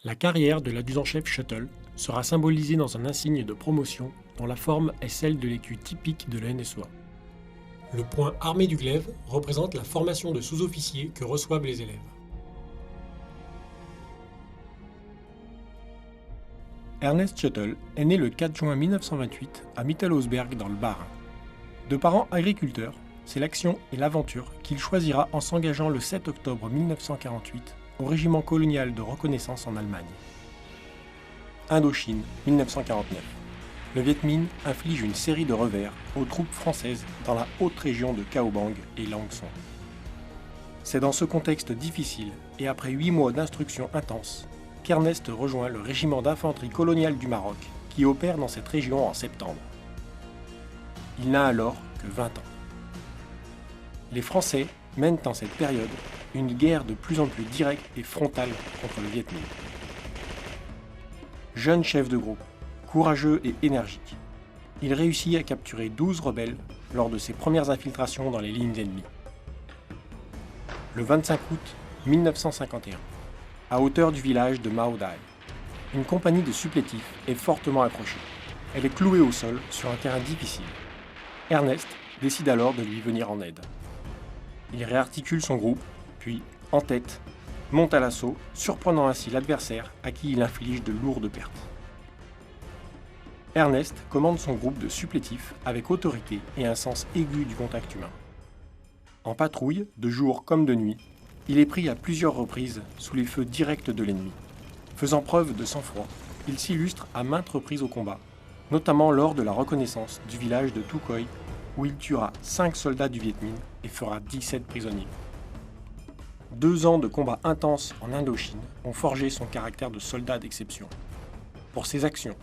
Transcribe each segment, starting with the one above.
La carrière de l'adjudant-chef Shuttle sera symbolisée dans un insigne de promotion dont la forme est celle de l'écu typique de la NSOA. Le point armé du glaive représente la formation de sous-officiers que reçoivent les élèves. Ernest Shuttle est né le 4 juin 1928 à Mittelausberg dans le Bas-Rhin. De parents agriculteurs, c'est l'action et l'aventure qu'il choisira en s'engageant le 7 octobre 1948 au régiment colonial de reconnaissance en Allemagne. Indochine, 1949. Le Viet Minh inflige une série de revers aux troupes françaises dans la haute région de Cao Bang et Lang Son. C'est dans ce contexte difficile et après 8 mois d'instruction intense qu'Ernest rejoint le régiment d'infanterie coloniale du Maroc qui opère dans cette région en septembre. Il n'a alors que 20 ans. Les Français mènent en cette période une guerre de plus en plus directe et frontale contre le Viet Minh. Jeune chef de groupe, courageux et énergique, il réussit à capturer 12 rebelles lors de ses premières infiltrations dans les lignes ennemies. Le 25 août 1951, à hauteur du village de Mao Dai, une compagnie de supplétifs est fortement accrochée. Elle est clouée au sol sur un terrain difficile. Ernest décide alors de lui venir en aide. Il réarticule son groupe, puis, en tête, monte à l'assaut, surprenant ainsi l'adversaire à qui il inflige de lourdes pertes. Ernest commande son groupe de supplétifs avec autorité et un sens aigu du contact humain. En patrouille, de jour comme de nuit, il est pris à plusieurs reprises sous les feux directs de l'ennemi. Faisant preuve de sang-froid, il s'illustre à maintes reprises au combat, notamment lors de la reconnaissance du village de Thu Coi, où il tuera 5 soldats du Viet Minh et fera 17 prisonniers. 2 ans de combats intenses en Indochine ont forgé son caractère de soldat d'exception. Pour ses actions,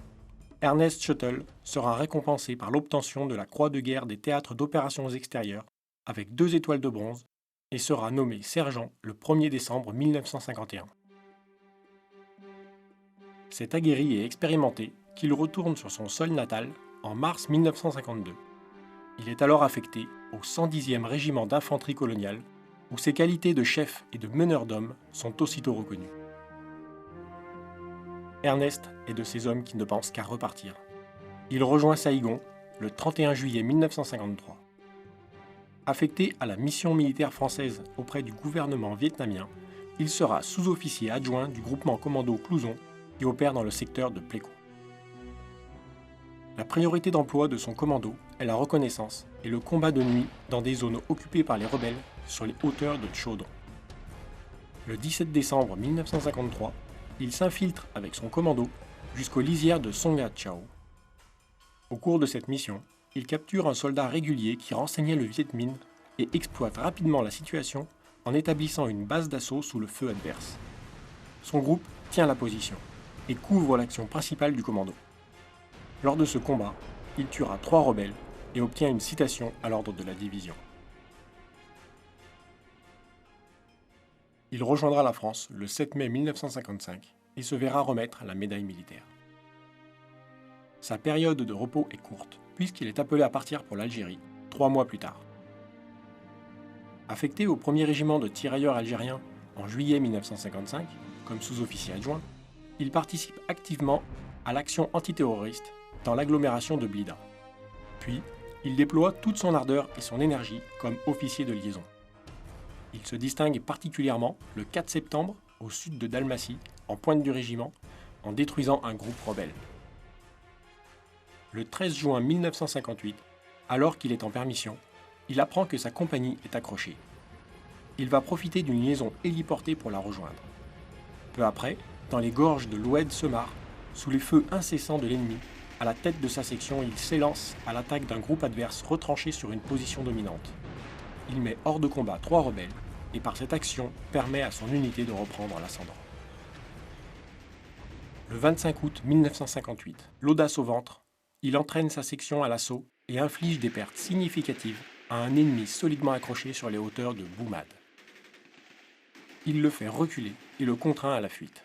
Ernest Shuttle sera récompensé par l'obtention de la Croix de guerre des théâtres d'opérations extérieures avec 2 étoiles de bronze et sera nommé sergent le 1er décembre 1951. C'est aguerri et expérimenté qu'il retourne sur son sol natal en mars 1952. Il est alors affecté au 110e régiment d'infanterie coloniale où ses qualités de chef et de meneur d'hommes sont aussitôt reconnues. Ernest est de ces hommes qui ne pensent qu'à repartir. Il rejoint Saïgon le 31 juillet 1953. Affecté à la mission militaire française auprès du gouvernement vietnamien, il sera sous-officier adjoint du groupement commando Clouzon qui opère dans le secteur de Pleiku. La priorité d'emploi de son commando est la reconnaissance et le combat de nuit dans des zones occupées par les rebelles sur les hauteurs de Chaudon. Le 17 décembre 1953, il s'infiltre avec son commando jusqu'aux lisières de Songa Chau. Au cours de cette mission, il capture un soldat régulier qui renseignait le Viet Minh et exploite rapidement la situation en établissant une base d'assaut sous le feu adverse. Son groupe tient la position et couvre l'action principale du commando. Lors de ce combat, il tuera 3 rebelles et obtient une citation à l'ordre de la division. Il rejoindra la France le 7 mai 1955 et se verra remettre la médaille militaire. Sa période de repos est courte, puisqu'il est appelé à partir pour l'Algérie 3 mois plus tard. Affecté au 1er régiment de tirailleurs algériens en juillet 1955, comme sous-officier adjoint, il participe activement à l'action antiterroriste dans l'agglomération de Blida. Puis, il déploie toute son ardeur et son énergie comme officier de liaison. Il se distingue particulièrement le 4 septembre au sud de Dalmatie, en pointe du régiment, en détruisant un groupe rebelle. Le 13 juin 1958, alors qu'il est en permission, il apprend que sa compagnie est accrochée. Il va profiter d'une liaison héliportée pour la rejoindre. Peu après, dans les gorges de l'Oued Semar, sous les feux incessants de l'ennemi, à la tête de sa section, il s'élance à l'attaque d'un groupe adverse retranché sur une position dominante. Il met hors de combat 3 rebelles et par cette action permet à son unité de reprendre l'ascendant. Le 25 août 1958, l'audace au ventre, il entraîne sa section à l'assaut et inflige des pertes significatives à un ennemi solidement accroché sur les hauteurs de Boumad. Il le fait reculer et le contraint à la fuite.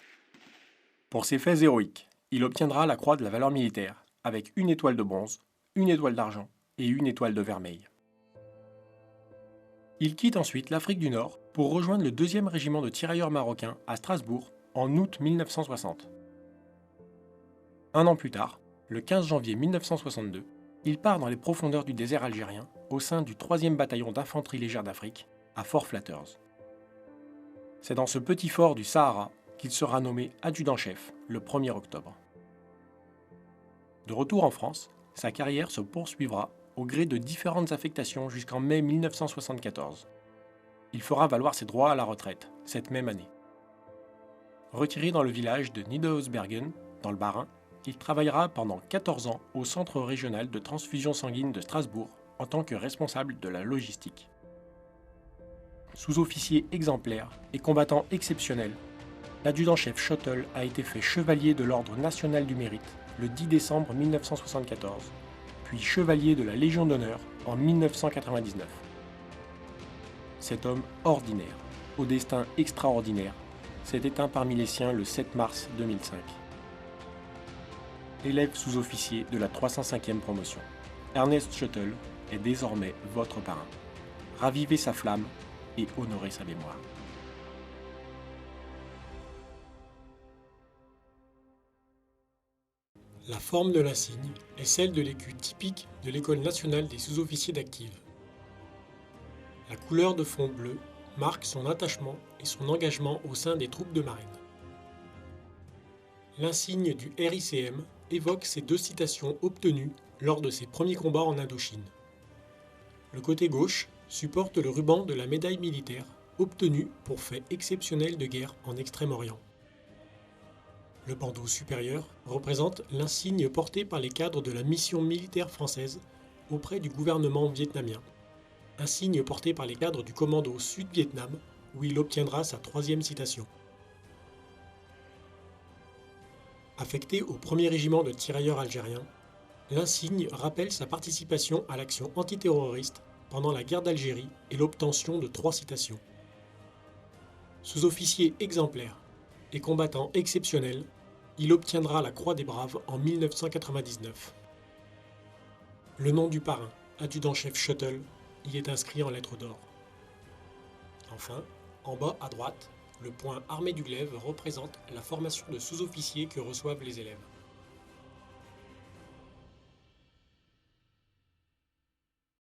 Pour ses faits héroïques, il obtiendra la croix de la valeur militaire avec 1 étoile de bronze, 1 étoile d'argent et 1 étoile de vermeil. Il quitte ensuite l'Afrique du Nord pour rejoindre le 2e régiment de tirailleurs marocains à Strasbourg en août 1960. Un an plus tard, le 15 janvier 1962, il part dans les profondeurs du désert algérien au sein du 3e bataillon d'infanterie légère d'Afrique, à Fort Flatters. C'est dans ce petit fort du Sahara qu'il sera nommé adjudant-chef le 1er octobre. De retour en France, sa carrière se poursuivra au gré de différentes affectations jusqu'en mai 1974. Il fera valoir ses droits à la retraite cette même année. Retiré dans le village de Niederhausbergen, dans le Bas-Rhin, il travaillera pendant 14 ans au Centre régional de transfusion sanguine de Strasbourg en tant que responsable de la logistique. Sous-officier exemplaire et combattant exceptionnel, l'adjudant-chef Schottel a été fait chevalier de l'Ordre national du mérite le 10 décembre 1974, puis chevalier de la Légion d'honneur en 1999. Cet homme ordinaire, au destin extraordinaire, s'est éteint parmi les siens le 7 mars 2005. Élève sous-officier de la 305e promotion, Ernest Schottel est désormais votre parrain. Ravivez sa flamme et honorez sa mémoire. La forme de l'insigne est celle de l'écu typique de l'École nationale des sous-officiers d'active. La couleur de fond bleu marque son attachement et son engagement au sein des troupes de marine. L'insigne du RICM évoque ces 2 citations obtenues lors de ses premiers combats en Indochine. Le côté gauche supporte le ruban de la médaille militaire obtenu pour faits exceptionnels de guerre en Extrême-Orient. Le bandeau supérieur représente l'insigne porté par les cadres de la mission militaire française auprès du gouvernement vietnamien. Insigne porté par les cadres du commando Sud-Vietnam où il obtiendra sa 3e citation. Affecté au 1er régiment de tirailleurs algériens, l'insigne rappelle sa participation à l'action antiterroriste pendant la guerre d'Algérie et l'obtention de 3 citations. Sous-officier exemplaire et combattant exceptionnel, il obtiendra la Croix des Braves en 1999. Le nom du parrain, adjudant-chef Schottel, y est inscrit en lettres d'or. Enfin, en bas à droite, le point armé du glaive représente la formation de sous-officiers que reçoivent les élèves.